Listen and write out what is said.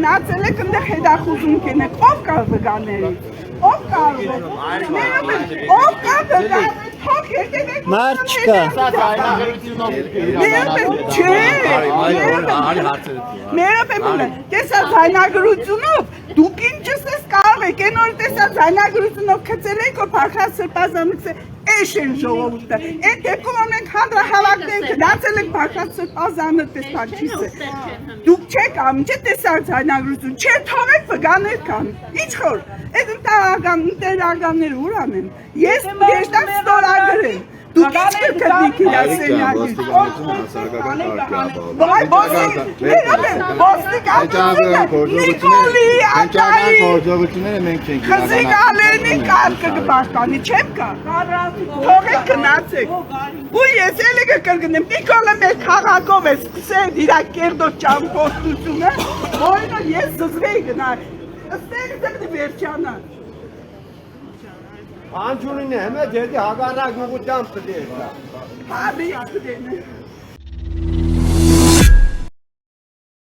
գնացել եք այնտեղ հետախուզում կենեք, ով կա վգաներից, ով կարող է, ով կա վգաներից, հոգ ետևեք Մարդ չկա Մերը պեմուլ է, տեսա զայնագրությունով, դուք ինչս ես կարող եք, են որ տեսա զայնագրությունով կծել եք ու պարխած սրպազանուց է էշ են ժողովուտը, էդ դեպքում ամենք հանդրահավակնենք, նացել եք պարխած սրպազանը տեսան չիս է, դուք չեք ամ, չէ տեսա զայնագրություն, չէ թողեք վգաներ կան, ինչ խոր, էդ ընտերականները ուր անեմ, ես եշտակ ստորագրել եմ, դուք ինչ կրկնիք իրար սենյակից, բոսնիկ Նիկոլի, Ակայի, խզիկ ալերնի կարգը գբաստանի, չեմ կա, թողեք կնացեք, ու ես էլի կրկնեմ, Նիկոլը մեր քաղաքով է սկսել իրակ կերդոտ ճամփորդությունը, որինը ես զզվեի գնար, ըստեղից եմ վերջանա, Անջունին է, հմե դեպի հագարակ ուղությամբ կդերտա։ Հա, մի ակդեն է։